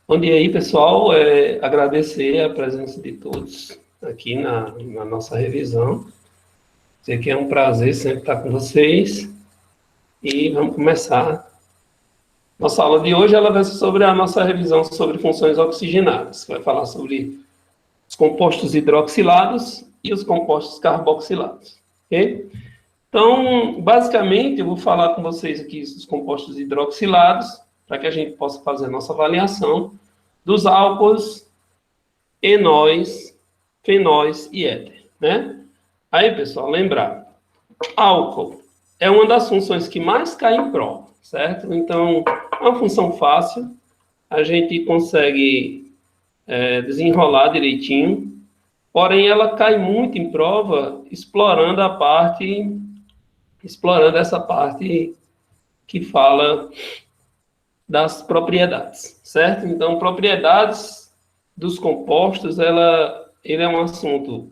Bom dia aí, pessoal. Agradecer a presença de todos aqui na nossa revisão. Sei que é um prazer sempre estar com vocês. E vamos começar. Nossa aula de hoje ela vai ser sobre a nossa revisão sobre funções oxigenadas. Vai falar sobre os compostos hidroxilados e os compostos carboxilados. Ok? Então, basicamente, eu vou falar com vocês aqui dos compostos hidroxilados, para que a gente possa fazer a nossa avaliação dos álcools, enóis, fenóis e éter, né? Aí, pessoal, lembrar, álcool é uma das funções que mais cai em prova, certo? Então, é uma função fácil, a gente consegue desenrolar direitinho, porém ela cai muito em prova explorando essa parte que fala das propriedades, certo? Então, propriedades dos compostos, ele é um assunto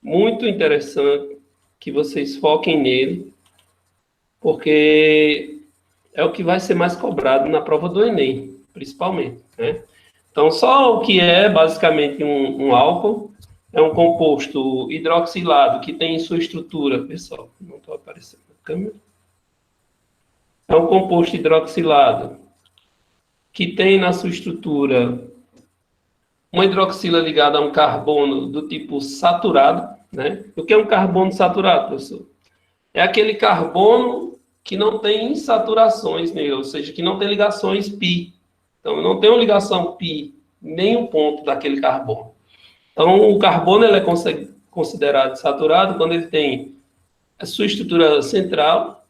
muito interessante, que vocês foquem nele, porque é o que vai ser mais cobrado na prova do Enem, principalmente, né? Então, só o que é basicamente um álcool, é um composto hidroxilado que tem em sua estrutura, pessoal, não estou aparecendo na câmera, é um composto hidroxilado que tem na sua estrutura uma hidroxila ligada a um carbono do tipo saturado, né? O que é um carbono saturado, professor? É aquele carbono que não tem insaturações nele, ou seja, que não tem ligações pi. Então, não tem uma ligação pi em nenhum ponto daquele carbono. Então, o carbono ele é considerado saturado quando ele tem a sua estrutura central,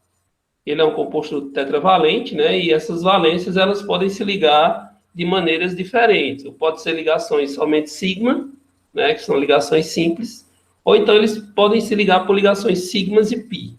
ele é um composto tetravalente, né? E essas valências elas podem se ligar de maneiras diferentes. Pode ser ligações somente sigma, né? Que são ligações simples, ou então eles podem se ligar por ligações sigmas e pi.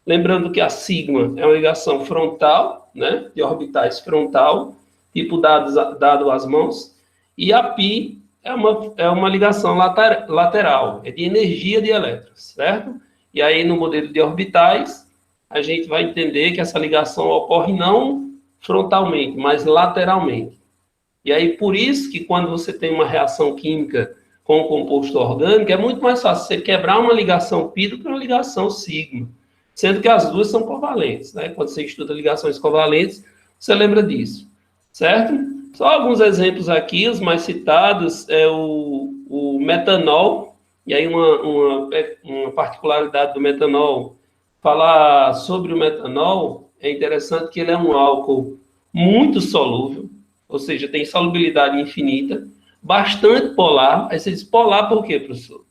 Lembrando que a sigma é uma ligação frontal, né? De orbitais frontal, tipo dado às mãos, e a pi é uma ligação lateral, é de energia de elétrons, certo? E aí no modelo de orbitais a gente vai entender que essa ligação ocorre não frontalmente, mas lateralmente. E aí, por isso que quando você tem uma reação química com um composto orgânico, é muito mais fácil você quebrar uma ligação π do que uma ligação sigma, sendo que as duas são covalentes, né? Quando você estuda ligações covalentes, você lembra disso, certo? Só alguns exemplos aqui, os mais citados é o metanol, e aí uma particularidade do metanol. Falar sobre o metanol, é interessante que ele é um álcool muito solúvel, ou seja, tem solubilidade infinita, bastante polar. Aí você diz, polar por quê, professor?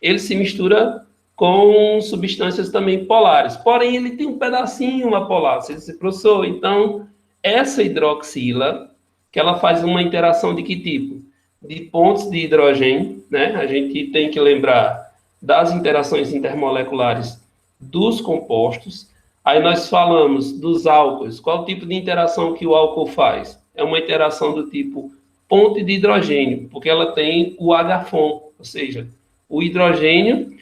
Ele se mistura com substâncias também polares, porém ele tem um pedacinho apolar. Você diz, professor, então essa hidroxila, que ela faz uma interação de que tipo? De pontos de hidrogênio, né? A gente tem que lembrar das interações intermoleculares dos compostos. Aí nós falamos dos álcools. Qual o tipo de interação que o álcool faz? É uma interação do tipo ponte de hidrogênio, porque ela tem o H-FON, ou seja, o hidrogênio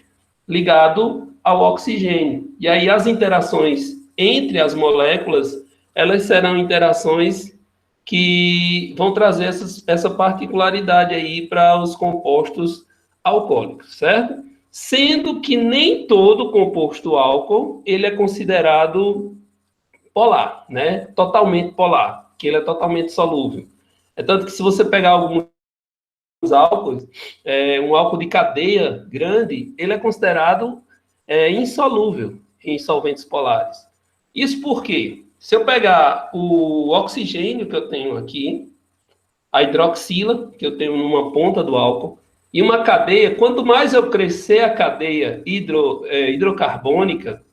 ligado ao oxigênio. E aí as interações entre as moléculas, elas serão interações que vão trazer essa particularidade aí para os compostos alcoólicos, certo? Sendo que nem todo composto álcool ele é considerado polar, né? Totalmente polar, que ele é totalmente solúvel. É tanto que se você pegar alguns álcools, um álcool de cadeia grande, ele é considerado insolúvel em solventes polares. Isso por quê? Se eu pegar o oxigênio que eu tenho aqui, a hidroxila que eu tenho numa ponta do álcool, e uma cadeia, quanto mais eu crescer a cadeia hidrocarbônica,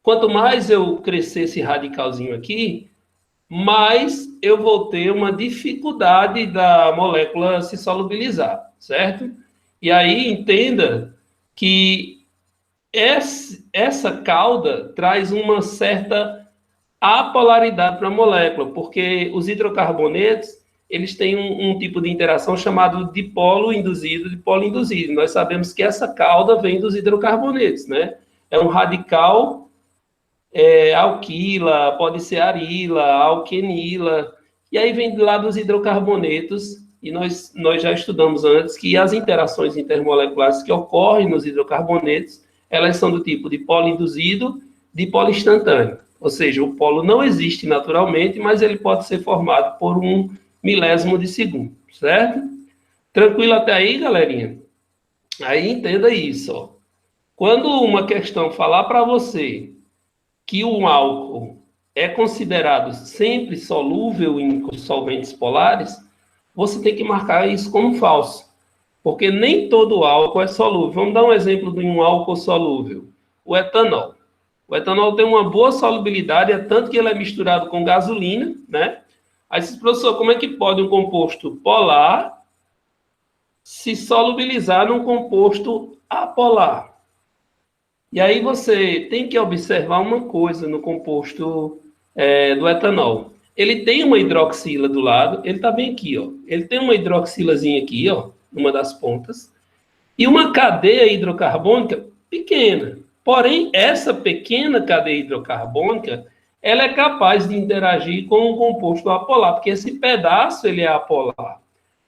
quanto mais eu crescer esse radicalzinho aqui, mais eu vou ter uma dificuldade da molécula se solubilizar, certo? E aí entenda que essa cauda traz uma certa apolaridade para a molécula, porque os hidrocarbonetos eles têm um tipo de interação chamado dipolo induzido, dipolo induzido. Nós sabemos que essa cauda vem dos hidrocarbonetos, né? É um radical alquila, pode ser arila, alquenila, E aí vem lá dos hidrocarbonetos, e nós já estudamos antes que as interações intermoleculares que ocorrem nos hidrocarbonetos, elas são do tipo de polo induzido, dipolo instantâneo. Ou seja, o polo não existe naturalmente, mas ele pode ser formado por um milésimo de segundo, certo? Tranquilo até aí, galerinha? Aí entenda isso, ó. Quando uma questão falar para você que um álcool é considerado sempre solúvel em solventes polares, você tem que marcar isso como falso, porque nem todo álcool é solúvel. Vamos dar um exemplo de um álcool solúvel, o etanol. O etanol tem uma boa solubilidade, é tanto que ele é misturado com gasolina, né? Aí, professor, como é que pode um composto polar se solubilizar num composto apolar? E aí você tem que observar uma coisa no composto do etanol. Ele tem uma hidroxila do lado, ele está bem aqui, ó. Ele tem uma hidroxilazinha aqui, ó, numa das pontas, e uma cadeia hidrocarbônica pequena. Porém, essa pequena cadeia hidrocarbônica, ela é capaz de interagir com o composto apolar, porque esse pedaço ele é apolar.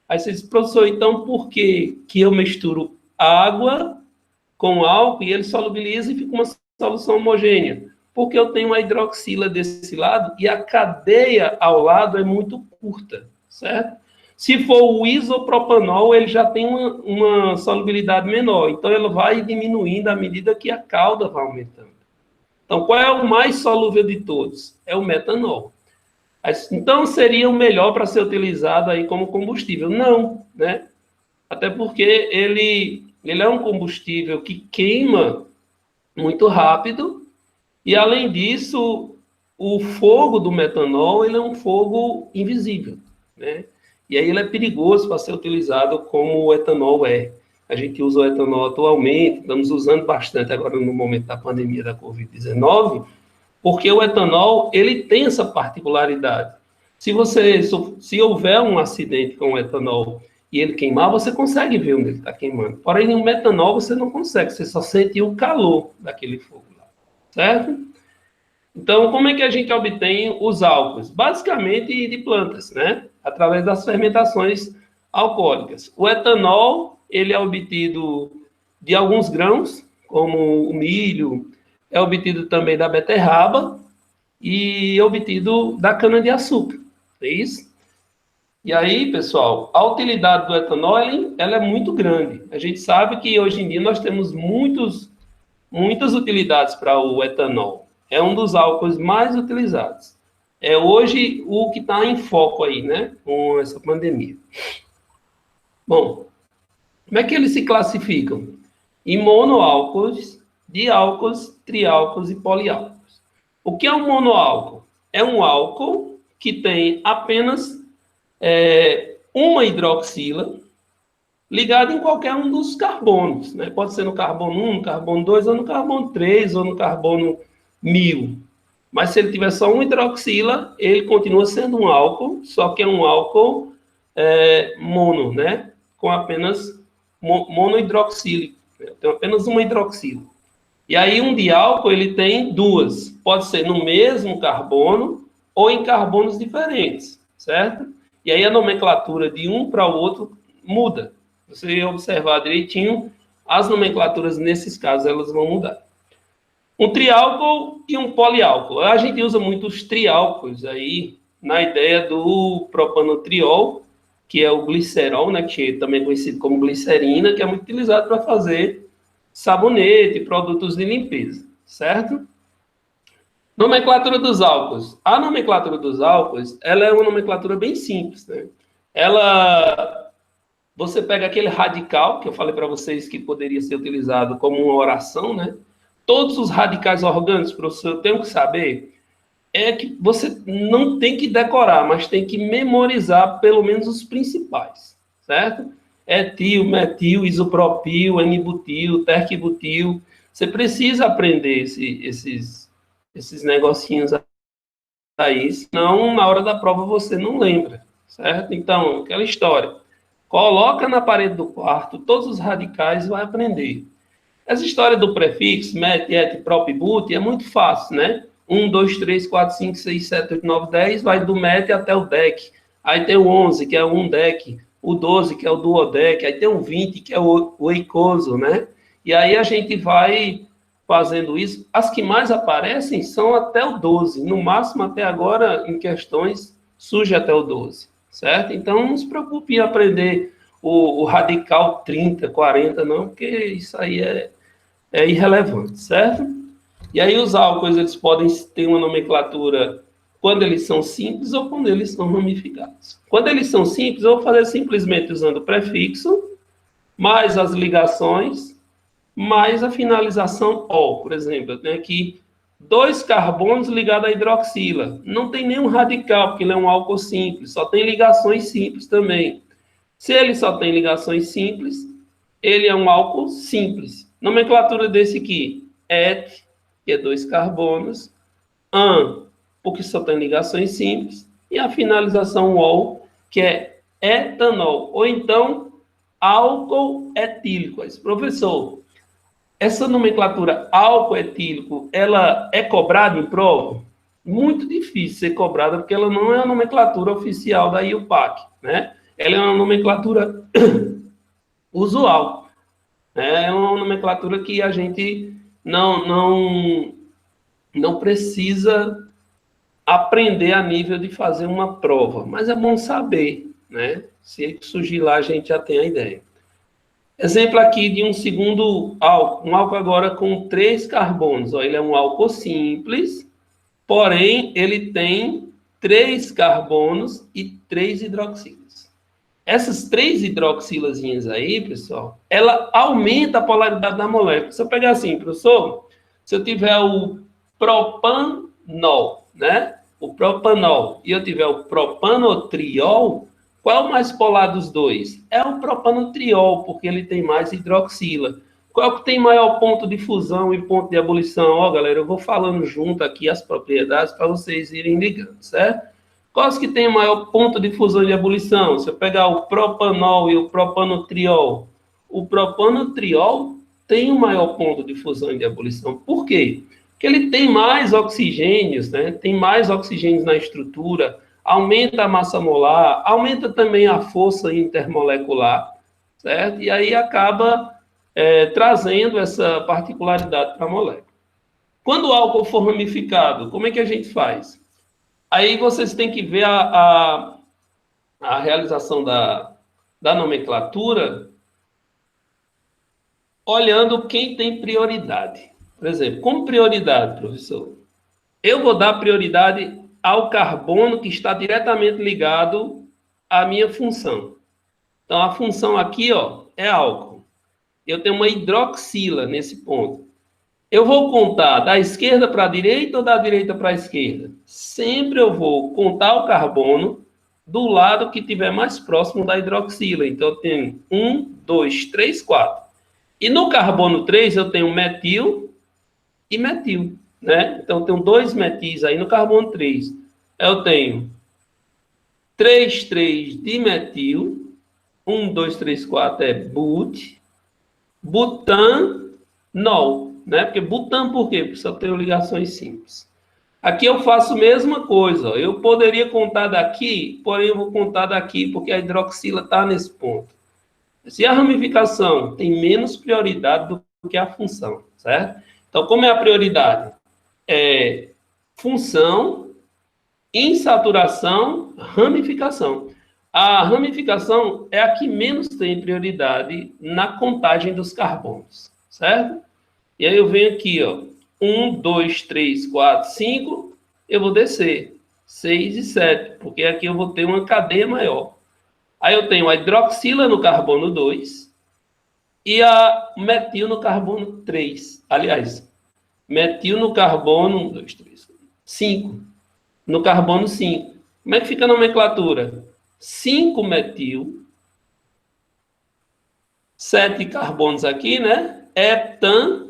Aí você diz, professor, então por que eu misturo água com álcool e ele solubiliza e fica uma solução homogênea? Porque eu tenho uma hidroxila desse lado e a cadeia ao lado é muito curta, certo? Se for o isopropanol, ele já tem uma solubilidade menor, então ele vai diminuindo à medida que a cauda vai aumentando. Então, qual é o mais solúvel de todos? É o metanol. Então, seria o melhor para ser utilizado aí como combustível? Não, né? Até porque ele é um combustível que queima muito rápido e, além disso, o fogo do metanol ele é um fogo invisível, né? E aí ele é perigoso para ser utilizado como o etanol é. A gente usa o etanol atualmente, estamos usando bastante agora no momento da pandemia da Covid-19, porque o etanol ele tem essa particularidade. Se houver um acidente com o etanol e ele queimar, você consegue ver onde ele está queimando. Porém, no metanol você não consegue, você só sente o calor daquele fogo lá, certo? Então, como é que a gente obtém os álcools? Basicamente de plantas, né? Através das fermentações alcoólicas. O etanol, ele é obtido de alguns grãos, como o milho, é obtido também da beterraba e é obtido da cana-de-açúcar, é isso? E aí, pessoal, a utilidade do etanol, ela é muito grande. A gente sabe que hoje em dia nós temos muitas utilidades para o etanol. É um dos álcools mais utilizados. É hoje o que está em foco aí, né, com essa pandemia. Bom, como é que eles se classificam? Em monoálcools, diálcools, triálcools e poliálcools. O que é um monoálcool? É um álcool que tem apenas uma hidroxila ligada em qualquer um dos carbonos, né? Pode ser no carbono 1, no carbono 2, ou no carbono 3, ou no carbono 1000. Mas se ele tiver só uma hidroxila, ele continua sendo um álcool, só que é um álcool mono, né? Com apenas monohidroxílico. Tem apenas uma hidroxila. E aí um diálcool, ele tem duas. Pode ser no mesmo carbono ou em carbonos diferentes, certo? E aí a nomenclatura de um para o outro muda. Você observar direitinho, as nomenclaturas nesses casos, elas vão mudar. Um triálcool e um poliálcool. A gente usa muito os triálcools aí na ideia do propanotriol, que é o glicerol, né, que também é conhecido como glicerina, que é muito utilizado para fazer sabonete, produtos de limpeza, certo? Nomenclatura dos álcools. A nomenclatura dos álcools, ela é uma nomenclatura bem simples, né? Você pega aquele radical, que eu falei para vocês que poderia ser utilizado como uma oração, né? Todos os radicais orgânicos, professor, eu tenho que saber, é que você não tem que decorar, mas tem que memorizar pelo menos os principais, certo? Etil, metil, isopropil, N-butil, terquibutil. Você precisa aprender esses negocinhos aí, senão na hora da prova você não lembra, certo? Então, aquela história. Coloca na parede do quarto, todos os radicais vai aprender. Essa história do prefixo, met, et, prop, but, é muito fácil, né? 1, 2, 3, 4, 5, 6, 7, 8, 9, 10, vai do MET até o DEC. Aí tem o 11, que é o 1-DEC, o 12, que é o duodec, aí tem o 20, que é o eicoso, né? E aí a gente vai fazendo isso. As que mais aparecem são até o 12, no máximo até agora, em questões, surge até o 12, certo? Então, não se preocupe em aprender o radical 30, 40, não, porque isso aí é irrelevante, certo? E aí os álcools, eles podem ter uma nomenclatura quando eles são simples ou quando eles são ramificados. Quando eles são simples, eu vou fazer simplesmente usando o prefixo, mais as ligações, mais a finalização "-ol". Por exemplo, eu tenho aqui 2 carbonos ligados à hidroxila. Não tem nenhum radical, porque ele é um álcool simples, só tem ligações simples também. Se ele só tem ligações simples, ele é um álcool simples. Nomenclatura desse aqui, et, que é 2 carbonos, an, porque só tem ligações simples, e a finalização "-ol", que é etanol, ou então álcool etílico. Esse professor, essa nomenclatura álcool etílico, ela é cobrada em prova? Muito difícil ser cobrada, porque ela não é a nomenclatura oficial da IUPAC, né? Ela é uma nomenclatura usual, né? É uma nomenclatura que a gente não precisa aprender a nível de fazer uma prova, mas é bom saber, né? Se surgir lá, a gente já tem a ideia. Exemplo aqui de um segundo álcool, um álcool agora com 3 carbonos. Ó, ele é um álcool simples, porém ele tem 3 carbonos e 3 hidroxilas. Essas 3 hidroxilazinhas aí, pessoal, ela aumenta a polaridade da molécula. Se eu pegar assim, professor, se eu tiver o propanol, né? O propanol, e eu tiver o propanotriol, qual é o mais polar dos dois? É o propanotriol, porque ele tem mais hidroxila. Qual que tem maior ponto de fusão e ponto de ebulição? Ó, galera, eu vou falando junto aqui as propriedades para vocês irem ligando, certo? Quais que tem maior ponto de fusão e de ebulição? Se eu pegar o propanol e o propanotriol, o propanotriol tem o maior ponto de fusão e de ebulição. Por quê? Porque ele tem mais oxigênios, né? Tem mais oxigênios na estrutura, aumenta a massa molar, aumenta também a força intermolecular, certo? E aí acaba trazendo essa particularidade para a molécula. Quando o álcool for ramificado, como é que a gente faz? Aí vocês têm que ver a realização da nomenclatura olhando quem tem prioridade. Por exemplo, como prioridade, professor? Eu vou dar prioridade ao carbono que está diretamente ligado à minha função. Então, a função aqui, ó, é álcool. Eu tenho uma hidroxila nesse ponto. Eu vou contar da esquerda para a direita ou da direita para a esquerda? Sempre eu vou contar o carbono do lado que estiver mais próximo da hidroxila. Então, eu tenho 1, 2, 3, 4. E no carbono 3, eu tenho metil e metil, né? Então, eu tenho 2 metis aí no carbono 3. Eu tenho 3, 3 de metil. 1, 2, 3, 4 é but. Butanol, né? Porque butan por quê? Porque só tenho ligações simples. Aqui eu faço a mesma coisa. Ó. Eu poderia contar daqui, porém eu vou contar daqui, porque a hidroxila está nesse ponto. Se a ramificação tem menos prioridade do que a função, certo? Então, como é a prioridade? É função, insaturação, ramificação. A ramificação é a que menos tem prioridade na contagem dos carbonos, certo? E aí eu venho aqui, ó, 1, 2, 3, 4, 5, eu vou descer, 6 e 7, porque aqui eu vou ter uma cadeia maior. Aí eu tenho a hidroxila no carbono 2 e a metil no carbono 3. Aliás, metil no carbono 1, 2, 3, 5. No carbono 5. Como é que fica a nomenclatura? 5 metil, 7 carbonos aqui, né? Heptan,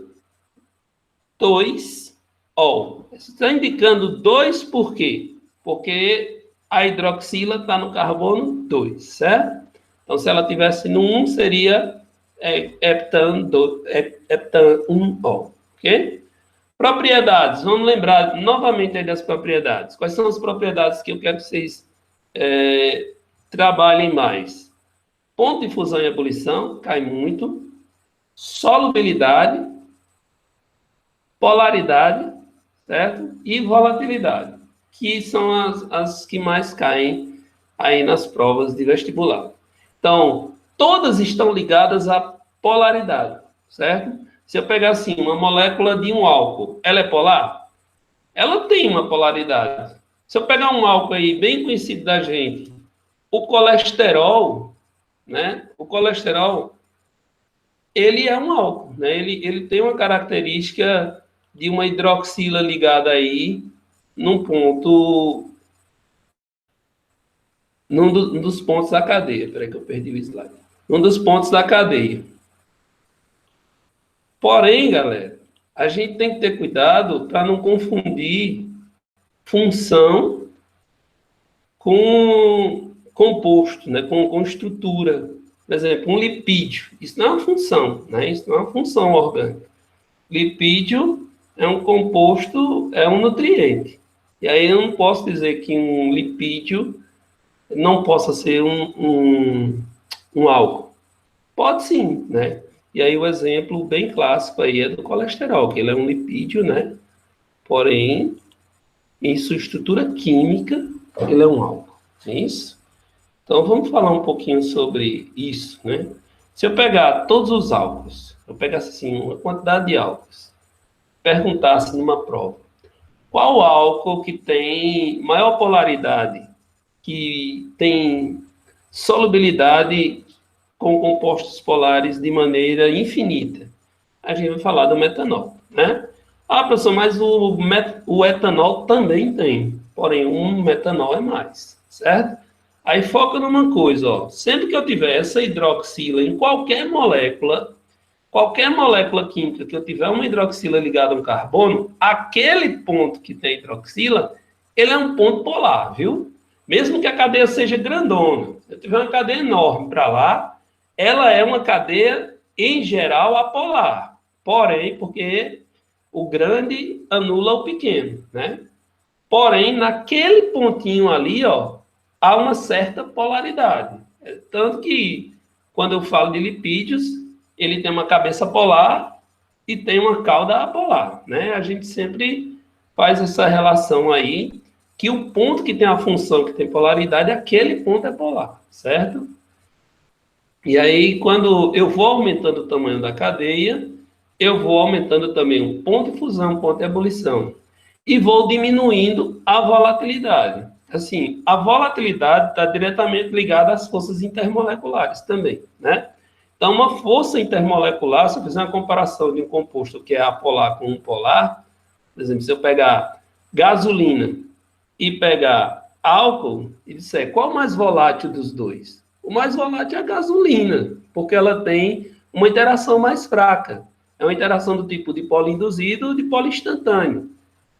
2, ol. Está indicando 2 por quê? Porque a hidroxila está no carbono 2, certo? Então, se ela tivesse no 1, seria heptan 1, ol, ok? Propriedades, vamos lembrar novamente aí das propriedades. Quais são as propriedades que eu quero que vocês trabalhem mais? Ponto de fusão e ebulição, cai muito. Solubilidade, polaridade, certo? E volatilidade, que são as que mais caem aí nas provas de vestibular. Então, todas estão ligadas à polaridade, certo? Se eu pegar assim, uma molécula de um álcool, ela é polar? Ela tem uma polaridade. Se eu pegar um álcool aí bem conhecido da gente, o colesterol, né? O colesterol, ele é um álcool, né? Ele tem uma característica de uma hidroxila ligada aí num ponto, num dos pontos da cadeia. Espera aí que eu perdi o slide. Um dos pontos da cadeia. Porém, galera, a gente tem que ter cuidado para não confundir função com composto, né? com estrutura. Por exemplo, um lipídio. Isso não é uma função, né? Isso não é uma função orgânica. Lipídio é um composto, é um nutriente. E aí eu não posso dizer que um lipídio não possa ser um álcool. Pode sim, né? E aí o exemplo bem clássico aí é do colesterol, que ele é um lipídio, né? Porém, em sua estrutura química, ele é um álcool. É isso? Então, vamos falar um pouquinho sobre isso, né? Se eu pegar todos os álcools, eu pegasse assim, uma quantidade de álcools, perguntasse numa prova, qual álcool que tem maior polaridade, que tem solubilidade com compostos polares de maneira infinita? A gente vai falar do metanol, né? Ah, professor, mas o etanol também tem, porém um metanol é mais, certo? Aí foca numa coisa, ó. Sempre que eu tiver essa hidroxila em qualquer molécula química que eu tiver uma hidroxila ligada a um carbono, aquele ponto que tem hidroxila, ele é um ponto polar, viu? Mesmo que a cadeia seja grandona, se eu tiver uma cadeia enorme para lá, ela é uma cadeia, em geral, apolar. Porém, porque o grande anula o pequeno, né? Porém, naquele pontinho ali, ó, há uma certa polaridade. Tanto que, quando eu falo de lipídios, ele tem uma cabeça polar e tem uma cauda apolar, né? A gente sempre faz essa relação aí, que o ponto que tem a função que tem polaridade, aquele ponto é polar, certo? E aí, quando eu vou aumentando o tamanho da cadeia, eu vou aumentando também o ponto de fusão, o ponto de ebulição. E vou diminuindo a volatilidade. Assim, a volatilidade está diretamente ligada às forças intermoleculares também, né? Então, uma força intermolecular, se eu fizer uma comparação de um composto que é apolar com um polar, por exemplo, se eu pegar gasolina e pegar álcool e disser qual é o mais volátil dos dois? O mais volátil é a gasolina, porque ela tem uma interação mais fraca. É uma interação do tipo de polo induzido e de polo instantâneo.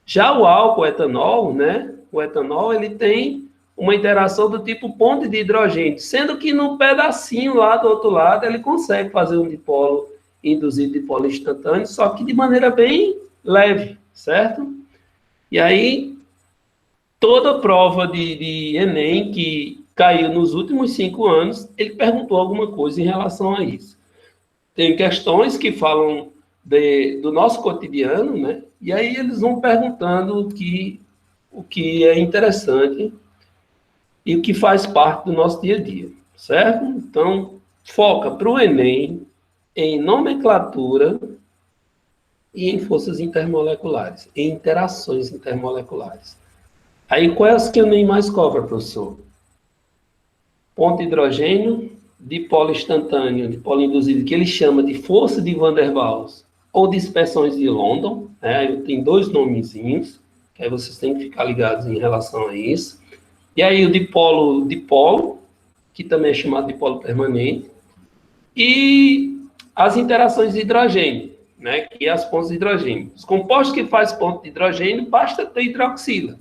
Já o álcool, o etanol, né? O etanol, ele tem uma interação do tipo ponte de hidrogênio, sendo que no pedacinho lá do outro lado ele consegue fazer um dipolo induzido, dipolo instantâneo, só que de maneira bem leve, certo? E aí, toda prova de Enem que caiu nos últimos 5 anos, ele perguntou alguma coisa em relação a isso. Tem questões que falam do nosso cotidiano, né? E aí eles vão perguntando o que é interessante e o que faz parte do nosso dia a dia, certo? Então, foca para o Enem em nomenclatura e em forças intermoleculares, em interações intermoleculares. Aí, quais que o Enem mais cobra, professor? Ponto de hidrogênio, dipolo instantâneo, dipolo induzido, que ele chama de força de Van der Waals, ou dispersões de London, né? Tem 2 nomezinhos, que aí vocês têm que ficar ligados em relação a isso. E aí o dipolo, que também é chamado de dipolo permanente, e as interações de hidrogênio, né? Que é as pontes de hidrogênio. Os compostos que fazem ponte de hidrogênio, basta ter hidroxila.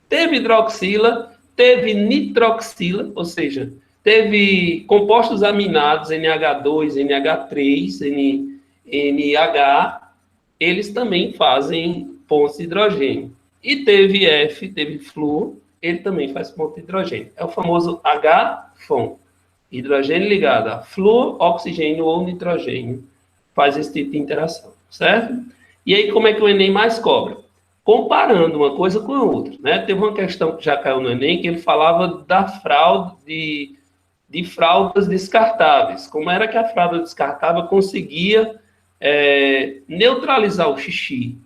Teve hidroxila, teve nitroxila, ou seja, teve compostos aminados, NH2, NH3, NH, eles também fazem pontos de hidrogênio. E teve F, teve flúor, ele também faz ponto de hidrogênio. É o famoso H-FON. Hidrogênio ligado a flúor, oxigênio ou nitrogênio. Faz esse tipo de interação, certo? E aí, como é que o Enem mais cobra? Comparando uma coisa com a outra, né? Teve uma questão que já caiu no Enem, que ele falava da fraude, de fraldas descartáveis. Como era que a fralda descartável conseguia neutralizar o xixi?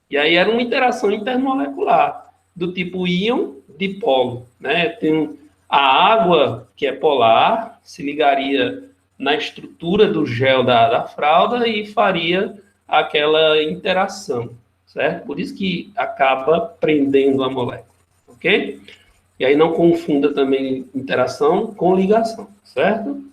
E aí era uma interação intermolecular, do tipo íon-dipolo, né? Tem a água, que é polar, se ligaria na estrutura do gel da fralda e faria aquela interação, certo? Por isso que acaba prendendo a molécula, ok? E aí não confunda também interação com ligação, certo?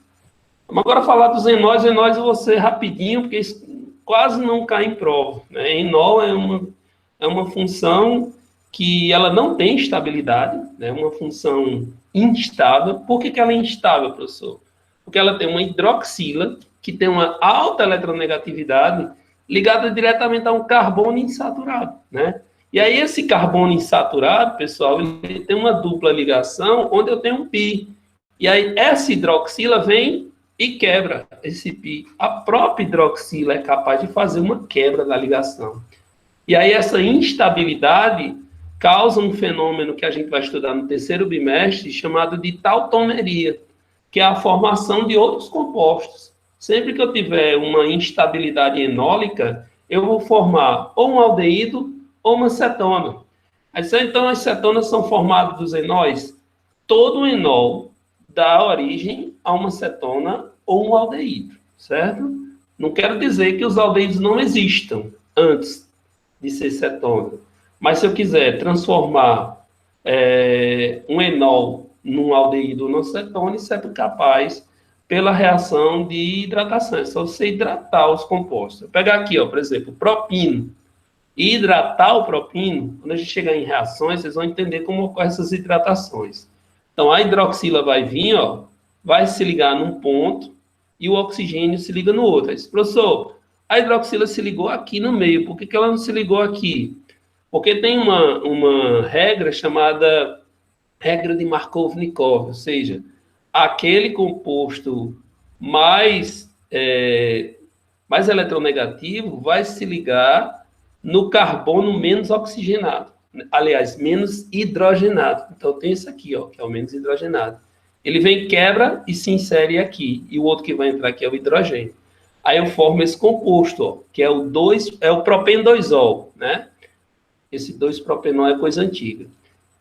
Vamos agora falar dos enóis. Enóis eu vou ser rapidinho, porque isso quase não cai em prova, né? Enol é uma função que ela não tem estabilidade, né? É uma função instável. Por que ela é instável, professor? Porque ela tem uma hidroxila, que tem uma alta eletronegatividade, ligada diretamente a um carbono insaturado, né? E aí esse carbono insaturado, pessoal, ele tem uma dupla ligação, onde eu tenho um pi. E aí essa hidroxila vem e quebra esse pi. A própria hidroxila é capaz de fazer uma quebra da ligação. E aí essa instabilidade causa um fenômeno que a gente vai estudar no terceiro bimestre, chamado de tautomeria, que é a formação de outros compostos. Sempre que eu tiver uma instabilidade enólica, eu vou formar ou um aldeído ou uma cetona. Então, as cetonas são formadas dos enóis. Todo enol dá origem a uma cetona ou um aldeído, certo? Não quero dizer que os aldeídos não existam antes de ser cetona. Mas se eu quiser transformar um enol num aldeído ou numa cetona, isso é capaz pela reação de hidratação. É só você hidratar os compostos. Eu pegar aqui, ó, por exemplo, propino. E hidratar o propino, quando a gente chegar em reações, vocês vão entender como ocorrem essas hidratações. Então, a hidroxila vai vir, ó, vai se ligar num ponto e o oxigênio se liga no outro. Aí, professor, a hidroxila se ligou aqui no meio, por que ela não se ligou aqui? Porque tem uma regra chamada regra de Markovnikov, ou seja, aquele composto mais eletronegativo vai se ligar no carbono menos oxigenado. Aliás, menos hidrogenado. Então, tem esse aqui, ó, que é o menos hidrogenado. Ele vem, quebra e se insere aqui. E o outro que vai entrar aqui é o hidrogênio. Aí eu formo esse composto, ó, que é o propen-2-ol, né? Esse 2-propenol é coisa antiga.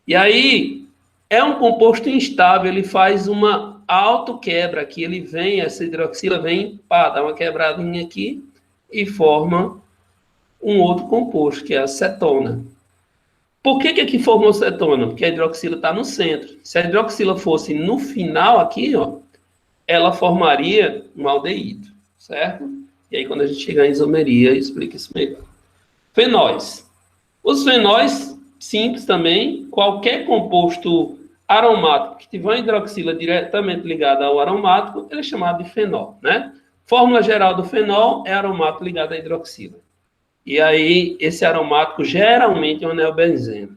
E aí, é um composto instável, ele faz uma autoquebra aqui, ele vem, essa hidroxila vem, pá, dá uma quebradinha aqui e forma um outro composto, que é a cetona. Por que aqui formou cetona? Porque a hidroxila está no centro. Se a hidroxila fosse no final aqui, ó, ela formaria um aldeído, certo? E aí, quando a gente chegar em isomeria, explica isso melhor. Fenóis. Os fenóis, simples também, qualquer composto aromático que tiver uma hidroxila diretamente ligada ao aromático, ele é chamado de fenol, né? Fórmula geral do fenol é aromático ligado à hidroxila. E aí, esse aromático geralmente é o neobenzeno.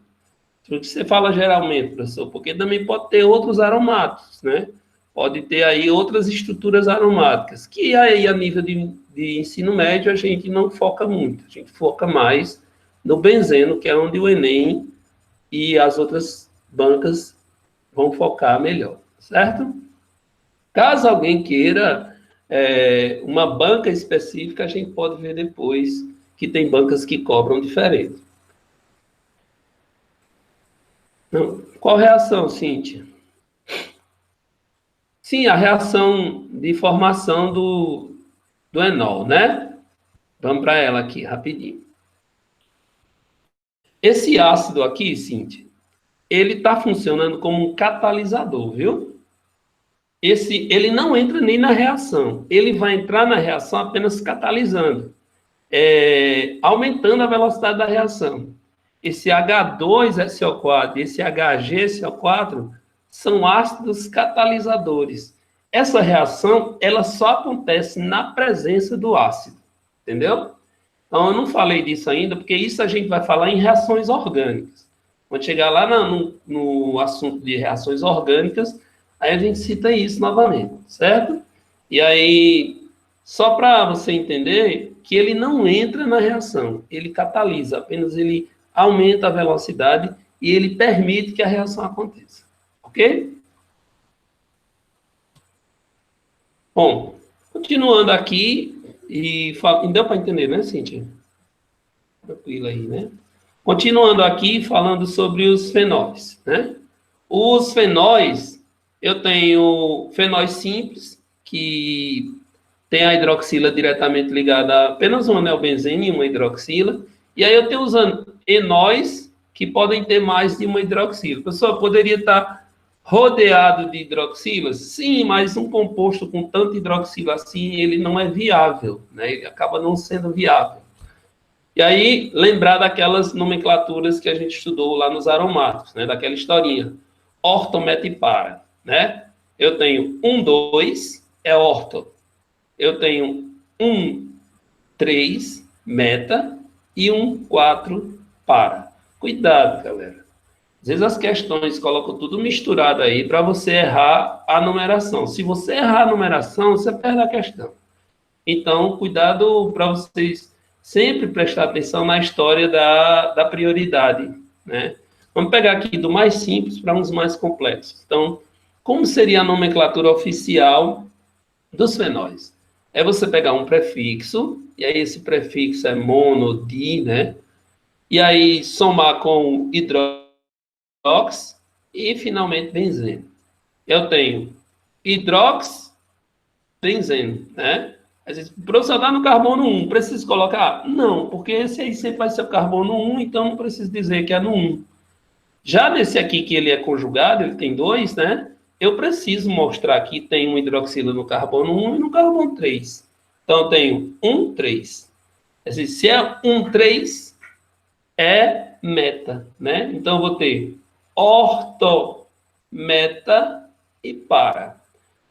Por que você fala geralmente, professor? Porque também pode ter outros aromáticos, né? Pode ter aí outras estruturas aromáticas, que aí a nível de ensino médio a gente não foca muito. A gente foca mais no benzeno, que é onde o Enem e as outras bancas vão focar melhor, certo? Caso alguém queira uma banca específica, a gente pode ver depois que tem bancas que cobram diferente. Não. Qual reação, Cíntia? Sim, a reação de formação do enol, né? Vamos para ela aqui, rapidinho. Esse ácido aqui, Cíntia, ele está funcionando como um catalisador, viu? Ele não entra nem na reação. Ele vai entrar na reação apenas catalisando, aumentando a velocidade da reação. Esse H2SO4 e esse HgSO4 são ácidos catalisadores. Essa reação, ela só acontece na presença do ácido, entendeu? Então, eu não falei disso ainda, porque isso a gente vai falar em reações orgânicas. Quando chegar lá no assunto de reações orgânicas, aí a gente cita isso novamente, certo? E aí, só para você entender que ele não entra na reação, ele catalisa, apenas ele aumenta a velocidade e ele permite que a reação aconteça. Ok? Bom, continuando aqui, deu para entender, né, Cíntia? Tranquilo aí, né? Continuando aqui, falando sobre os fenóis, né? Os fenóis, eu tenho fenóis simples, que tem a hidroxila diretamente ligada a apenas um anel benzene e uma hidroxila, e aí eu tenho os enóis, que podem ter mais de uma hidroxila. A pessoa poderia estar rodeado de hidroxilas? Sim, mas um composto com tanta hidroxila assim, ele não é viável, né? Ele acaba não sendo viável. E aí, lembrar daquelas nomenclaturas que a gente estudou lá nos aromáticos, né? Daquela historinha. Orto, meta e para, né? Eu tenho 1, 2, é orto. Eu tenho 1, 3, meta, e 1, 4, para. Cuidado, galera. Às vezes as questões colocam tudo misturado aí para você errar a numeração. Se você errar a numeração, você perde a questão. Então, cuidado para vocês sempre prestar atenção na história da prioridade, né? Vamos pegar aqui do mais simples para uns mais complexos. Então, como seria a nomenclatura oficial dos fenóis? É você pegar um prefixo, e aí esse prefixo é mono, di, né? E aí somar com hidrox e finalmente benzeno. Eu tenho hidrox, benzeno, né? Às vezes, professor, dá no carbono 1, preciso colocar? Não, porque esse aí sempre vai ser o carbono 1, então não preciso dizer que é no 1. Já nesse aqui que ele é conjugado, ele tem 2, né? Eu preciso mostrar que tem uma hidroxila no carbono 1 e no carbono 3. Então, eu tenho 1, 3. Se é 1, 3, é meta, né? Então, eu vou ter orto, meta e para.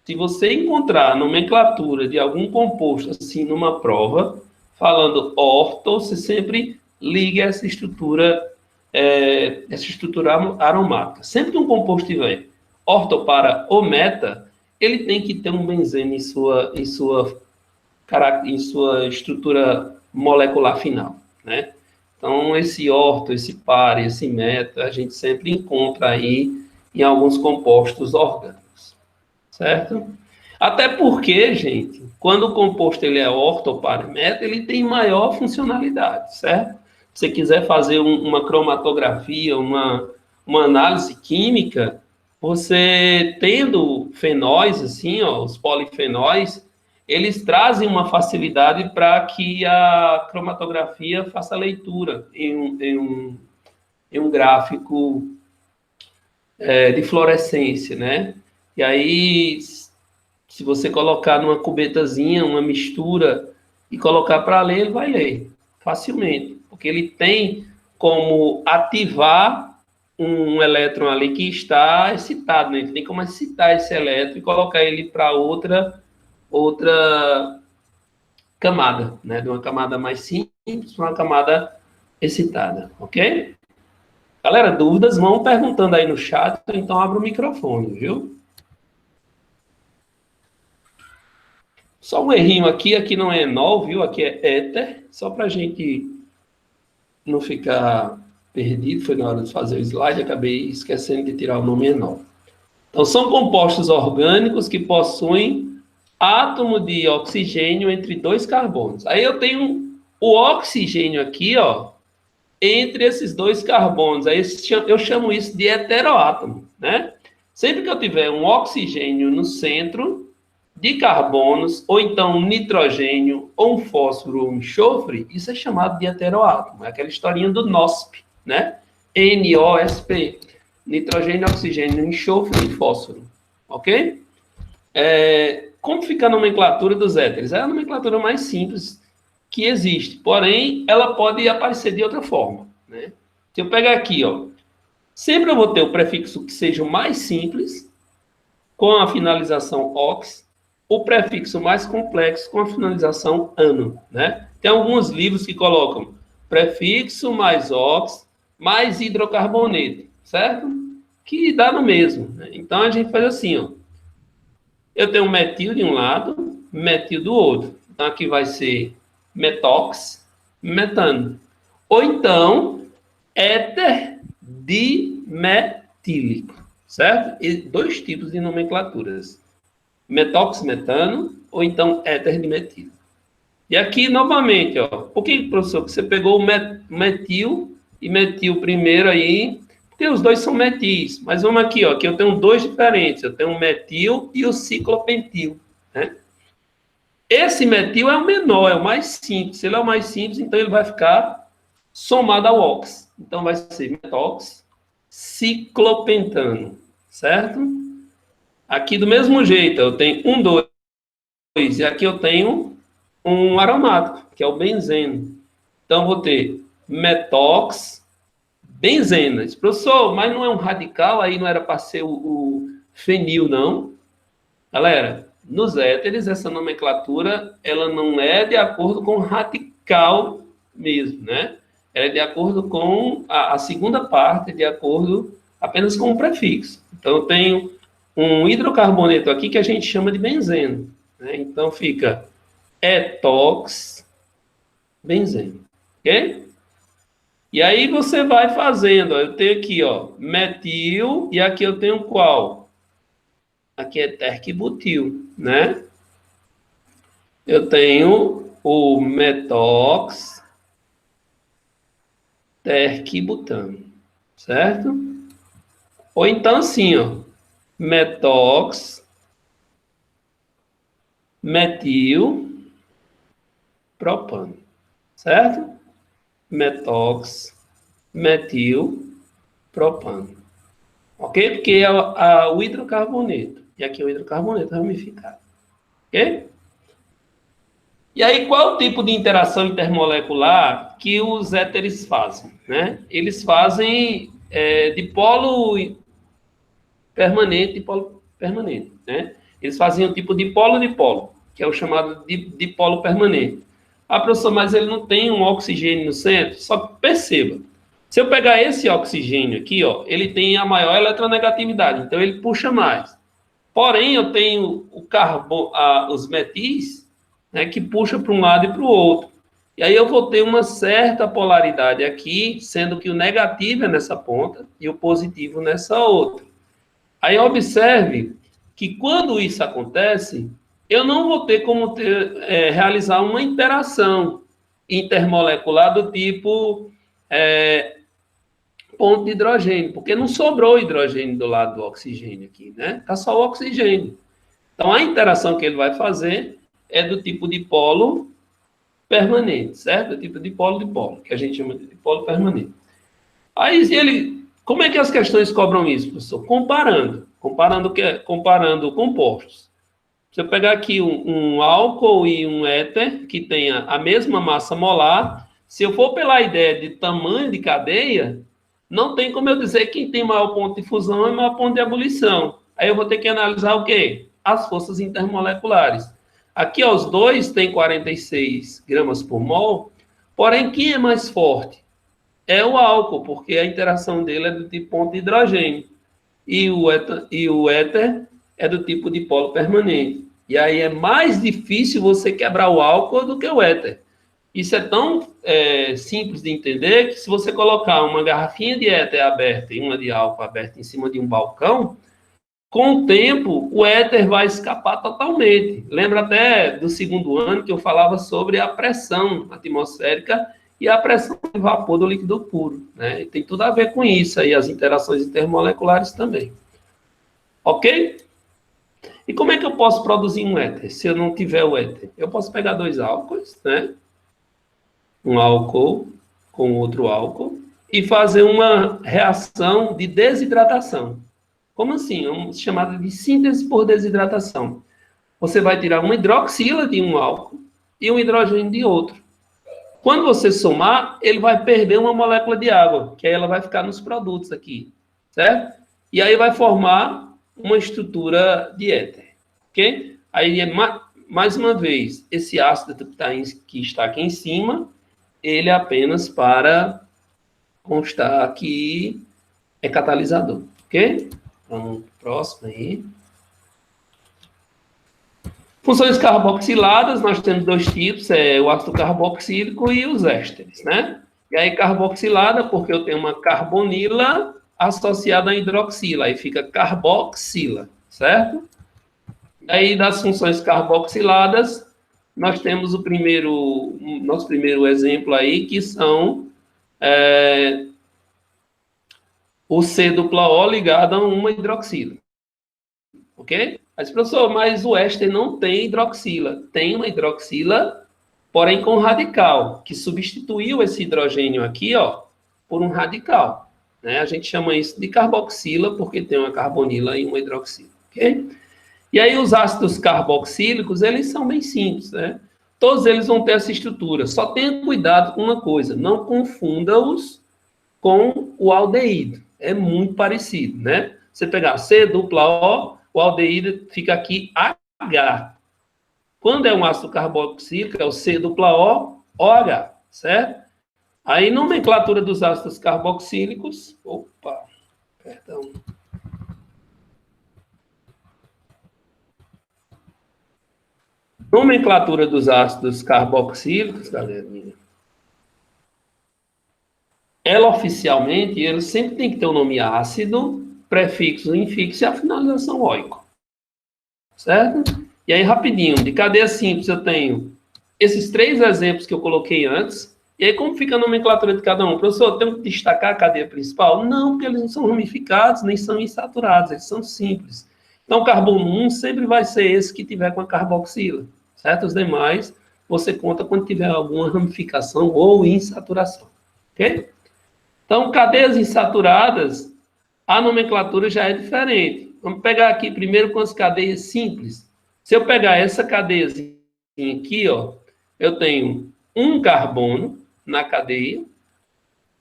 Se você encontrar a nomenclatura de algum composto assim numa prova, falando orto, você sempre liga essa estrutura aromática. Sempre que um composto tiver orto para ou meta, ele tem que ter um benzeno em sua estrutura molecular final, né? Então, esse orto, esse para, esse meta, a gente sempre encontra aí em alguns compostos orgânicos, certo? Até porque, gente, quando o composto ele é orto ou para meta, ele tem maior funcionalidade, certo? Se você quiser fazer uma cromatografia, uma análise química, você tendo fenóis, assim, ó, os polifenóis, eles trazem uma facilidade para que a cromatografia faça leitura em um gráfico de fluorescência, né? E aí, se você colocar numa cubetazinha, uma mistura, e colocar para ler, ele vai ler facilmente, porque ele tem como ativar um elétron ali que está excitado, né? Ele tem como excitar esse elétron e colocar ele para outra camada, né? De uma camada mais simples para uma camada excitada, ok? Galera, dúvidas, vão perguntando aí no chat, então abra o microfone, viu? Só um errinho aqui não é enol, viu? Aqui é éter, só para a gente não ficar perdido, foi na hora de fazer o slide, acabei esquecendo de tirar o nome enol. Então, são compostos orgânicos que possuem átomo de oxigênio entre 2 carbonos. Aí eu tenho o oxigênio aqui, ó, entre esses 2 carbonos. Aí eu chamo isso de heteroátomo, né? Sempre que eu tiver um oxigênio no centro de carbonos, ou então um nitrogênio, ou um fósforo, ou um enxofre, isso é chamado de heteroátomo. É aquela historinha do NOSP, né? NOSP. Nitrogênio, oxigênio, enxofre e fósforo. Ok? Como fica a nomenclatura dos éteres? É a nomenclatura mais simples que existe. Porém, ela pode aparecer de outra forma, né? Se eu pegar aqui, ó, sempre eu vou ter o prefixo que seja o mais simples, com a finalização ox, o prefixo mais complexo com a finalização ano, né? Tem alguns livros que colocam prefixo mais ox mais hidrocarboneto, certo? Que dá no mesmo, né? Então, a gente faz assim, ó. Eu tenho metil de um lado, metil do outro. Então, aqui vai ser metox, metano. Ou então, éter dimetílico, certo? E dois tipos de nomenclaturas. Metox, metano, ou então éter dimetílico. E aqui, novamente, ó, por que, professor, que você pegou o metil e metil primeiro aí? Porque os dois são metis. Mas vamos aqui, ó, que eu tenho dois diferentes. Eu tenho o metil e o ciclopentil, né? Esse metil é o menor, é o mais simples. Se ele é o mais simples, então ele vai ficar somado ao ox. Então vai ser metox, ciclopentano, certo? Aqui do mesmo jeito, eu tenho um, dois, e aqui eu tenho um aromático, que é o benzeno. Então, vou ter metox, benzena. Professor, mas não é um radical, aí não era para ser o fenil, não. Galera, nos éteres, essa nomenclatura, ela não é de acordo com o radical mesmo, né? Ela é de acordo com a segunda parte, de acordo apenas com o prefixo. Então, eu tenho um hidrocarboneto aqui que a gente chama de benzeno, né? Então, fica etox, benzeno, ok? E aí você vai fazendo, ó, eu tenho aqui, ó, metil, e aqui eu tenho qual? Aqui é terquibutil, né? Eu tenho o metox, terquibutano, certo? Ou então assim, ó, metox, metil, propano, certo? Metox, metil, propano. Ok? Porque é o hidrocarboneto. E aqui é o hidrocarboneto ramificado. Ok? E aí, qual é o tipo de interação intermolecular que os éteres fazem? Né? Eles fazem dipolo permanente e dipolo permanente. Né? Eles fazem um tipo de dipolo, que é o chamado de dipolo permanente. Ah, professor, mas ele não tem um oxigênio no centro? Só que perceba, se eu pegar esse oxigênio aqui, ó, ele tem a maior eletronegatividade, então ele puxa mais. Porém, eu tenho os metis, né, que puxa para um lado e para o outro. E aí eu vou ter uma certa polaridade aqui, sendo que o negativo é nessa ponta e o positivo nessa outra. Aí observe que quando isso acontece, eu não vou ter como realizar uma interação intermolecular do tipo ponto de hidrogênio, porque não sobrou hidrogênio do lado do oxigênio aqui, né? Está só o oxigênio. Então, a interação que ele vai fazer é do tipo de polo permanente, certo? Do tipo de polo, que a gente chama de polo permanente. Aí, como é que as questões cobram isso, professor? Comparando compostos. Se eu pegar aqui um álcool e um éter, que tenha a mesma massa molar, se eu for pela ideia de tamanho de cadeia, não tem como eu dizer quem tem maior ponto de fusão e maior ponto de ebulição. Aí eu vou ter que analisar o quê? As forças intermoleculares. Aqui, ó, os dois têm 46 gramas por mol, porém, quem é mais forte? É o álcool, porque a interação dele é do tipo ponto de hidrogênio. E o éter é do tipo de polo permanente. E aí é mais difícil você quebrar o álcool do que o éter. Isso é tão simples de entender que se você colocar uma garrafinha de éter aberta e uma de álcool aberta em cima de um balcão, com o tempo o éter vai escapar totalmente. Lembra até do segundo ano que eu falava sobre a pressão atmosférica e a pressão de vapor do líquido puro, né? E tem tudo a ver com isso aí, as interações intermoleculares também. Ok? E como é que eu posso produzir um éter se eu não tiver o éter? Eu posso pegar dois álcoois, né? Um álcool com outro álcool e fazer uma reação de desidratação. Como assim? É uma chamada de síntese por desidratação. Você vai tirar uma hidroxila de um álcool e um hidrogênio de outro. Quando você somar, ele vai perder uma molécula de água, que aí ela vai ficar nos produtos aqui, certo? E aí vai formar uma estrutura de éter, ok? Aí é mais uma vez, esse ácido que está aqui em cima, ele é apenas para constar que é catalisador, ok? Então, próximo aí. Funções carboxiladas, nós temos dois tipos, o ácido carboxílico e os ésteres, né? E aí, carboxilada, porque eu tenho uma carbonila associada a hidroxila, aí fica carboxila, certo? Aí, das funções carboxiladas, nós temos nosso primeiro exemplo aí, que são o C-O ligado a uma hidroxila, ok? Mas, professor, mas o éster não tem hidroxila. Tem uma hidroxila, porém com radical, que substituiu esse hidrogênio aqui, ó, por um radical, né? A gente chama isso de carboxila, porque tem uma carbonila e uma hidroxila, ok? E aí os ácidos carboxílicos, eles são bem simples, né? Todos eles vão ter essa estrutura. Só tenha cuidado com uma coisa, não confunda-os com o aldeído. É muito parecido, né? Você pegar C-O, o aldeído fica aqui H. Quando é um ácido carboxílico, é o C-O, OH, certo? Aí, nomenclatura dos ácidos carboxílicos. Opa, perdão. Nomenclatura dos ácidos carboxílicos, galerinha. Ela oficialmente, ele sempre tem que ter o nome ácido, prefixo, infixo e a finalização oico. Certo? E aí, rapidinho, de cadeia simples eu tenho esses três exemplos que eu coloquei antes. E aí, como fica a nomenclatura de cada um? Professor, eu tenho que destacar a cadeia principal? Não, porque eles não são ramificados, nem são insaturados, eles são simples. Então, o carbono 1 sempre vai ser esse que tiver com a carboxila, certo? Os demais, você conta quando tiver alguma ramificação ou insaturação, ok? Então, cadeias insaturadas, a nomenclatura já é diferente. Vamos pegar aqui primeiro com as cadeias simples. Se eu pegar essa cadeiazinha aqui, ó, eu tenho um carbono na cadeia,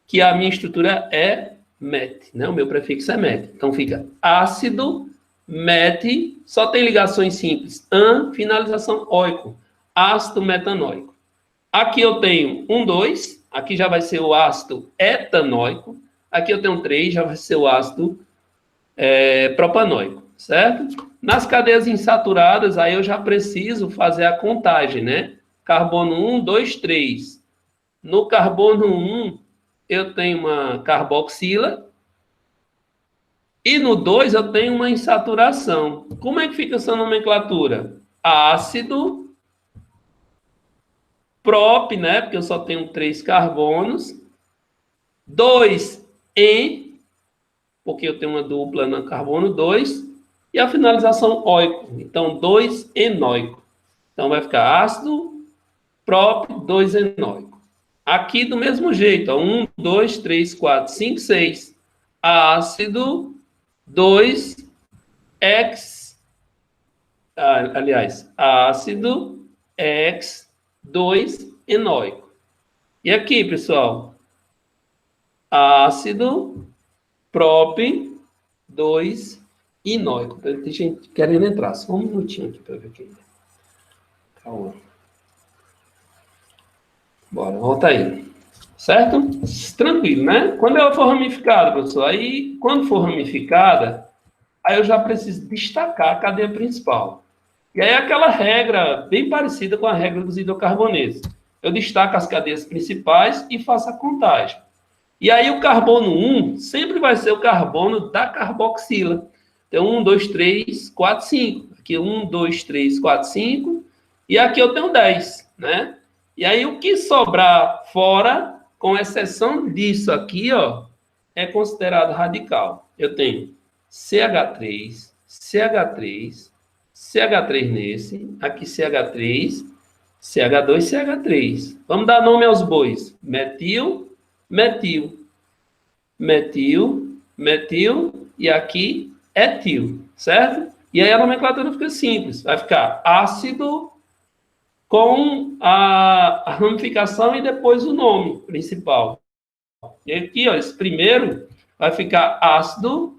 que a minha estrutura é met, né? O meu prefixo é met. Então, fica ácido, met, só tem ligações simples. Finalização oico, ácido metanóico. Aqui eu tenho 2, aqui já vai ser o ácido etanóico. Aqui eu tenho 3, já vai ser o ácido propanóico, certo? Nas cadeias insaturadas, aí eu já preciso fazer a contagem, né? Carbono 1, 2, 3. No carbono 1, eu tenho uma carboxila. E no 2, eu tenho uma insaturação. Como é que fica essa nomenclatura? Ácido, prop, né? Porque eu só tenho 3 carbonos. 2 en, porque eu tenho uma dupla no carbono 2. E a finalização oico. Então, 2 enóico. Então, vai ficar ácido, prop, 2 enóico. Aqui do mesmo jeito, 1, 2, 3, 4, 5, 6. Ácido, 2, ácido, X, 2, enóico. E aqui, pessoal, ácido, prop, 2, inóico. Tem gente querendo entrar. Só um minutinho aqui para ver aqui. Calma. Bora, volta aí. Certo? Tranquilo, né? Quando ela for ramificada, professor, aí, quando for ramificada, aí eu já preciso destacar a cadeia principal. E aí é aquela regra bem parecida com a regra dos hidrocarbonetos. Eu destaco as cadeias principais e faço a contagem. E aí o carbono 1 sempre vai ser o carbono da carboxila. Então, 1, 2, 3, 4, 5. Aqui 1, 2, 3, 4, 5. E aqui eu tenho 10, né? E aí o que sobrar fora, com exceção disso aqui, ó, é considerado radical. Eu tenho CH3, CH3, CH3 nesse, aqui CH3, CH2, CH3. Vamos dar nome aos bois. Metil, metil, metil, metil e aqui etil, certo? E aí a nomenclatura fica simples. Vai ficar ácido com a ramificação e depois o nome principal. E aqui, ó, esse primeiro vai ficar ácido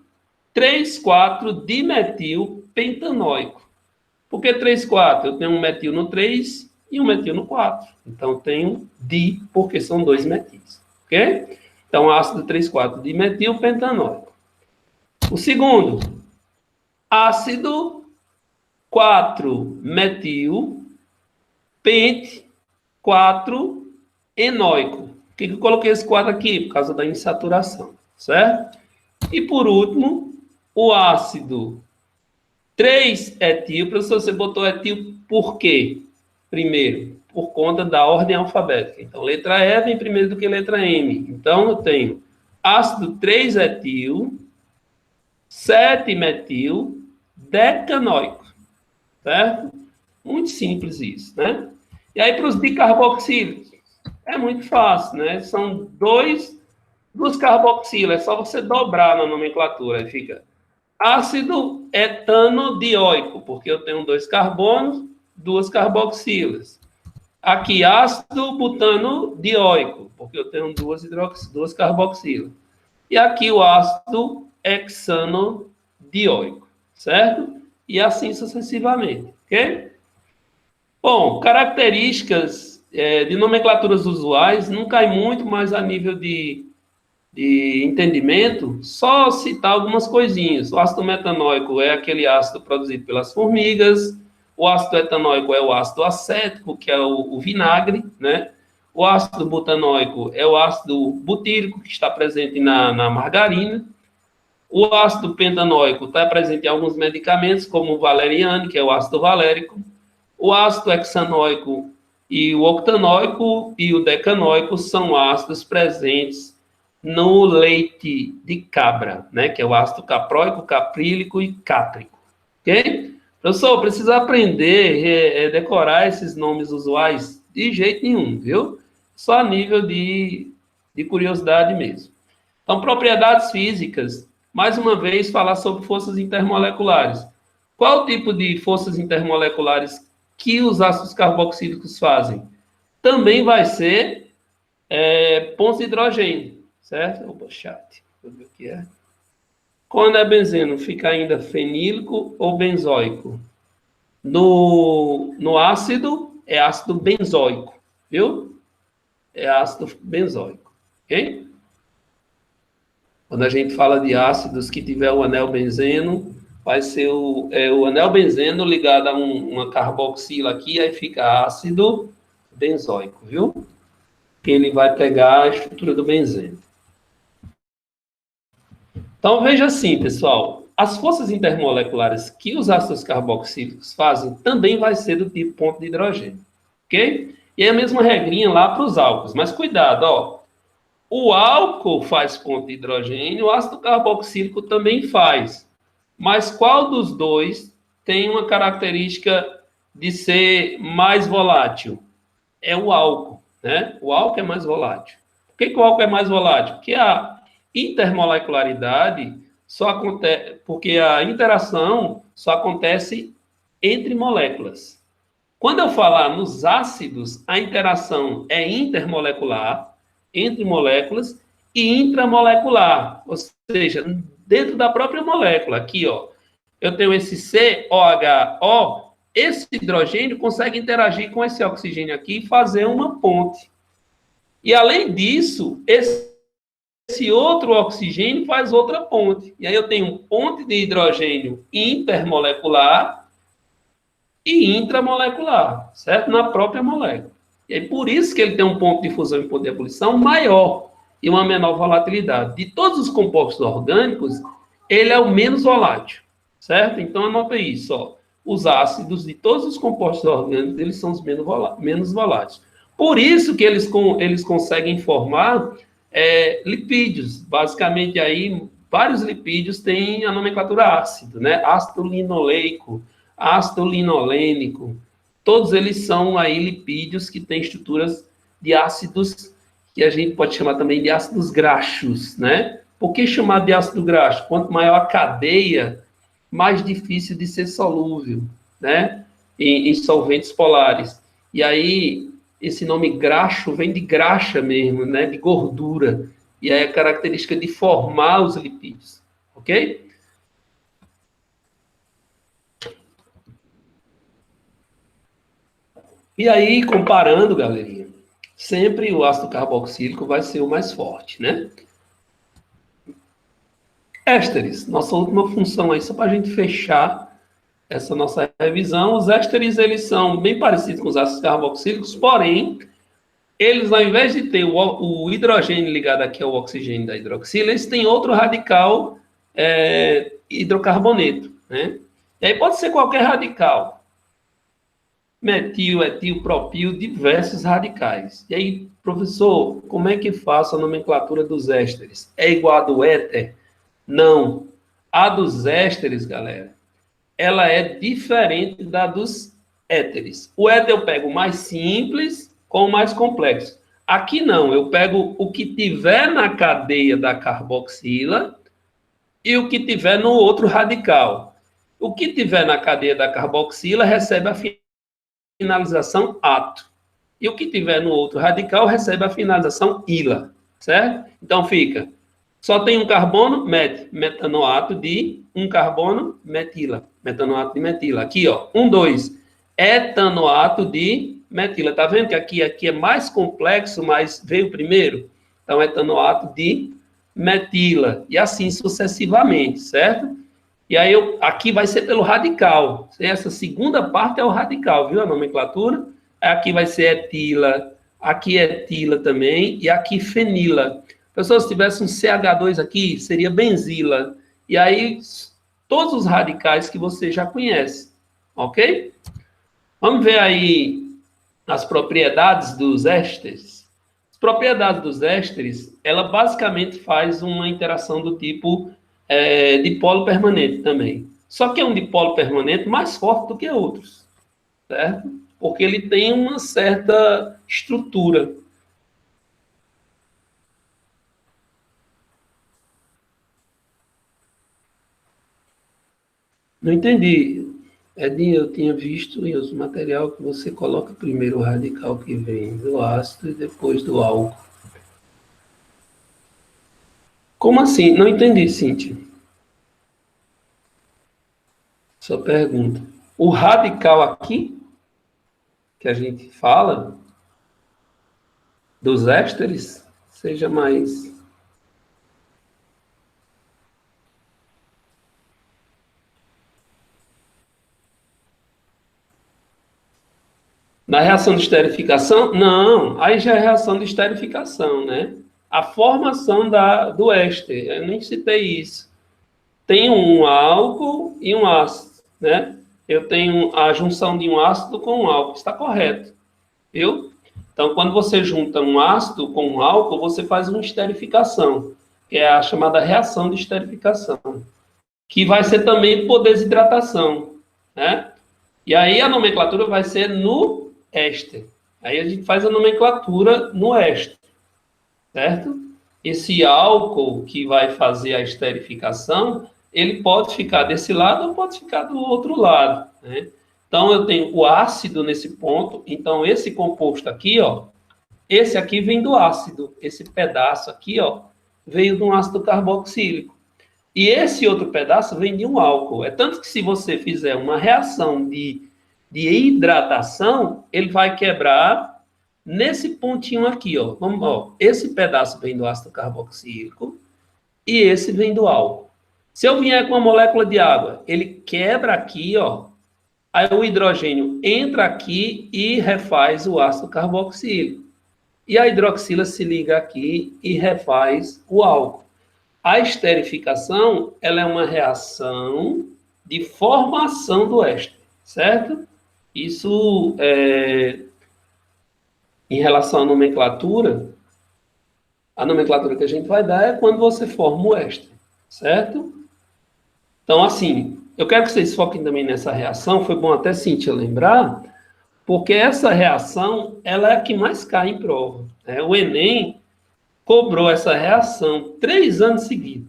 3,4-dimetil pentanóico. Por que 3, 4? Eu tenho um metil no 3 e um metil no 4. Então, tenho di, porque são 2 metis. Ok? Então, ácido 3,4 dimetil pentanóico. O segundo, ácido 4-metil pente 4-enóico. Por que eu coloquei esse 4 aqui? Por causa da insaturação, certo? E por último, o ácido 3-etil. Professor, você botou etil por quê? Primeiro, por conta da ordem alfabética. Então, letra E vem primeiro do que letra M. Então, eu tenho ácido 3-etil, 7-metil, decanoico, certo? Muito simples isso, né? E aí, para os dicarboxílicos, é muito fácil, né? São duas carboxilas, é só você dobrar na nomenclatura, aí fica ácido etanodioico, porque eu tenho 2 carbonos, 2 carboxilas. Aqui, ácido butanodioico, porque eu tenho duas carboxilas. E aqui o ácido hexanodioico, certo? E assim sucessivamente, ok? Bom, características de nomenclaturas usuais, não cai muito, mas a nível de entendimento, só citar algumas coisinhas. O ácido metanóico é aquele ácido produzido pelas formigas, o ácido etanóico é o ácido acético, que é o vinagre, né? O ácido butanóico é o ácido butírico, que está presente na margarina. O ácido pentanóico está presente em alguns medicamentos, como o valeriano, que é o ácido valérico. O ácido hexanóico e o octanóico e o decanoico são ácidos presentes no leite de cabra, né? Que é o ácido capróico, caprílico e cáprico. Ok? Professor, precisa aprender, decorar esses nomes usuais de jeito nenhum, viu? Só a nível de curiosidade mesmo. Então, propriedades físicas. Mais uma vez, falar sobre forças intermoleculares. Qual o tipo de forças intermoleculares que os ácidos carboxílicos fazem? Também vai ser pontos de hidrogênio, certo? Opa, chat. Deixa eu ver o que é. Quando é benzeno, fica ainda fenílico ou benzoico? No ácido, é ácido benzoico, viu? É ácido benzoico, ok? Quando a gente fala de ácidos que tiver o anel benzeno, vai ser o anel benzeno ligado a uma carboxila aqui, aí fica ácido benzoico, viu? Que ele vai pegar a estrutura do benzeno. Então, veja assim, pessoal, as forças intermoleculares que os ácidos carboxílicos fazem também vai ser do tipo ponto de hidrogênio, ok? E é a mesma regrinha lá para os álcools, mas cuidado, ó. O álcool faz ponto de hidrogênio, o ácido carboxílico também faz. Mas qual dos dois tem uma característica de ser mais volátil? É o álcool, né? O álcool é mais volátil. Por que o álcool é mais volátil? Porque a intermolecularidade só acontece, porque a interação só acontece entre moléculas. Quando eu falar nos ácidos, a interação é intermolecular, entre moléculas, e intramolecular, ou seja, dentro da própria molécula. Aqui, ó, eu tenho esse COHO, esse hidrogênio consegue interagir com esse oxigênio aqui e fazer uma ponte. E, além disso, esse outro oxigênio faz outra ponte. E aí eu tenho ponte de hidrogênio intermolecular e intramolecular, certo? Na própria molécula. E aí, por isso que ele tem um ponto de fusão e ponto de ebulição maior e uma menor volatilidade. De todos os compostos orgânicos, ele é o menos volátil, certo? Então, anota isso, ó. Os ácidos de todos os compostos orgânicos, eles são os menos voláteis. Por isso que eles conseguem formar lipídios. Basicamente, aí, vários lipídios têm a nomenclatura ácido, né? Ácido linoleico, ácido linolênico, todos eles são aí lipídios que têm estruturas de ácidos que a gente pode chamar também de ácidos graxos, né? Por que chamar de ácido graxo? Quanto maior a cadeia, mais difícil de ser solúvel, né? Em solventes polares. E aí, esse nome graxo vem de graxa mesmo, né? De gordura. E aí a característica de formar os lipídios, ok? E aí, comparando, galerinha, sempre o ácido carboxílico vai ser o mais forte, né? Ésteres, nossa última função aí, só para a gente fechar essa nossa revisão. Os ésteres, eles são bem parecidos com os ácidos carboxílicos, porém, eles, ao invés de ter o hidrogênio ligado aqui ao oxigênio da hidroxila, eles têm outro radical hidrocarboneto, né? E aí pode ser qualquer radical. Metil, etil, propil, diversos radicais. E aí, professor, como é que faço a nomenclatura dos ésteres? É igual a do éter? Não. A dos ésteres, galera, ela é diferente da dos éteres. O éter eu pego o mais simples com o mais complexo. Aqui não, eu pego o que tiver na cadeia da carboxila e o que tiver no outro radical. O que tiver na cadeia da carboxila recebe a finalização ato. E o que tiver no outro radical recebe a finalização ila, certo? Então fica, só tem um carbono, metanoato de um carbono, metila. Metanoato de metila. Aqui, ó, 1, 2. Etanoato de metila. Tá vendo que aqui é mais complexo, mas veio primeiro? Então, etanoato de metila. E assim sucessivamente, certo? E aí, aqui vai ser pelo radical. Essa segunda parte é o radical, viu? A nomenclatura. Aqui vai ser etila, aqui etila também, e aqui fenila. Pessoal, se tivesse um CH2 aqui, seria benzila. E aí, todos os radicais que você já conhece, ok? Vamos ver aí as propriedades dos ésteres. As propriedades dos ésteres, ela basicamente faz uma interação do tipo dipolo permanente também. Só que é um dipolo permanente mais forte do que outros, certo? Porque ele tem uma certa estrutura. Não entendi. Edinho, eu tinha visto em outro material que você coloca primeiro o radical que vem do ácido e depois do álcool. Como assim? Não entendi, Cíntia. Sua pergunta. O radical aqui, que a gente fala, dos ésteres, seja mais... Na reação de esterificação? Não, aí já é reação de esterificação, né? A formação do éster, eu nem citei isso. Tem um álcool e um ácido, né? Eu tenho a junção de um ácido com um álcool, está correto, viu? Então, quando você junta um ácido com um álcool, você faz uma esterificação, que é a chamada reação de esterificação, que vai ser também por desidratação, né? E aí a nomenclatura vai ser no éster. Aí a gente faz a nomenclatura no éster, certo? Esse álcool que vai fazer a esterificação, ele pode ficar desse lado ou pode ficar do outro lado, né? Então, eu tenho o ácido nesse ponto. Então, esse composto aqui, ó, esse aqui vem do ácido. Esse pedaço aqui, ó, veio de um ácido carboxílico. E esse outro pedaço vem de um álcool. É tanto que se você fizer uma reação de hidratação, ele vai quebrar nesse pontinho aqui, ó. Vamos, ó. Esse pedaço vem do ácido carboxílico e esse vem do álcool. Se eu vier com uma molécula de água, ele quebra aqui, ó. Aí o hidrogênio entra aqui e refaz o ácido carboxílico. E a hidroxila se liga aqui e refaz o álcool. A esterificação, ela é uma reação de formação do éster, certo? Isso, em relação à nomenclatura, a nomenclatura que a gente vai dar é quando você forma o éster, certo? Então, assim, eu quero que vocês foquem também nessa reação, foi bom até Cíntia lembrar, porque essa reação, ela é a que mais cai em prova, né? O Enem cobrou essa reação 3 anos seguidos.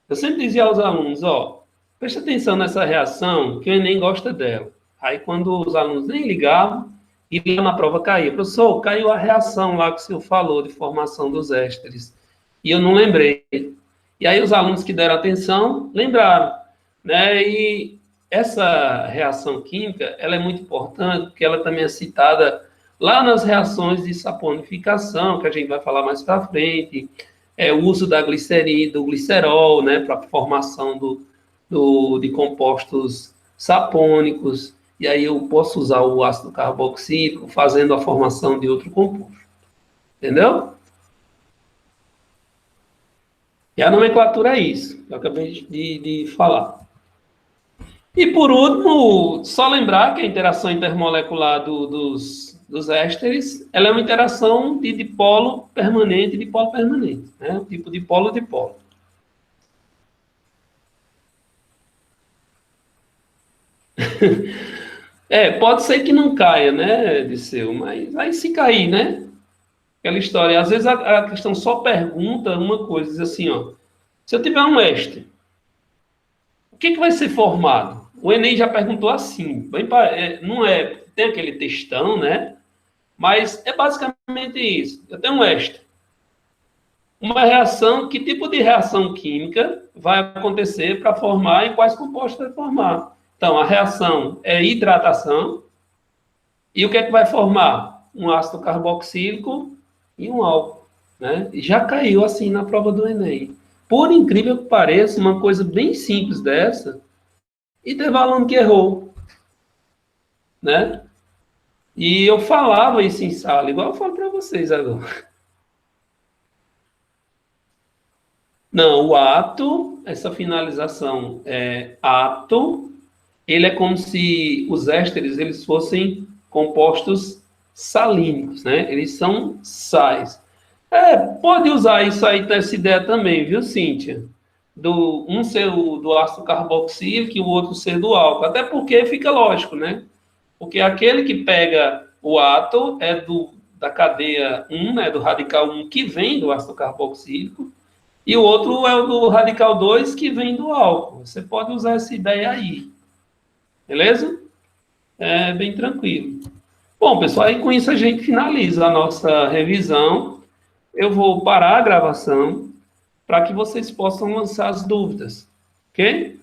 Eu sempre dizia aos alunos, ó, preste atenção nessa reação, que o Enem gosta dela. Aí, quando os alunos nem ligavam, e lá na prova caía. Professor, caiu a reação lá que o senhor falou, de formação dos ésteres. E eu não lembrei. E aí, os alunos que deram atenção, lembraram, né? E essa reação química, ela é muito importante, porque ela também é citada Lá nas reações de saponificação, que a gente vai falar mais para frente, o uso da glicerina, do glicerol, né, para a formação de compostos sapônicos, e aí eu posso usar o ácido carboxílico fazendo a formação de outro composto. Entendeu? E a nomenclatura é isso, que eu acabei de falar. E por último, só lembrar que a interação intermolecular dos ésteres, ela é uma interação de dipolo permanente e dipolo permanente, né? O tipo dipolo-dipolo. Pode ser que não caia, né, Disseu? Mas aí se cair, né? Aquela história. Às vezes a questão só pergunta uma coisa, diz assim, ó. Se eu tiver um éster, o que vai ser formado? O Enem já perguntou assim. Não é, tem aquele textão, né? Mas é basicamente isso. Eu tenho um éster. Uma reação, que tipo de reação química vai acontecer para formar e quais compostos vai formar? Então, a reação é hidratação. E o que é que vai formar? Um ácido carboxílico e um álcool, né? E já caiu assim na prova do Enem. Por incrível que pareça, uma coisa bem simples dessa, e teve aluno que errou, né? E eu falava isso em sala, igual eu falo para vocês agora. Não, o ato, essa finalização é ato, ele é como se os ésteres eles fossem compostos salínicos, né? Eles são sais. Pode usar isso aí dessa ideia também, viu, Cíntia? Um ser do ácido carboxílico e o outro ser do álcool. Até porque fica lógico, né? Porque aquele que pega o átomo é da cadeia 1, né, do radical 1, que vem do ácido carboxílico, e o outro é o do radical 2, que vem do álcool. Você pode usar essa ideia aí, beleza? É bem tranquilo. Bom, pessoal, aí com isso a gente finaliza a nossa revisão. Eu vou parar a gravação para que vocês possam lançar as dúvidas, ok?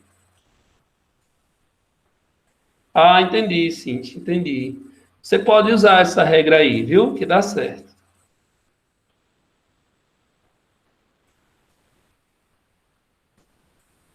Ah, entendi, Cintia, entendi. Você pode usar essa regra aí, viu? Que dá certo.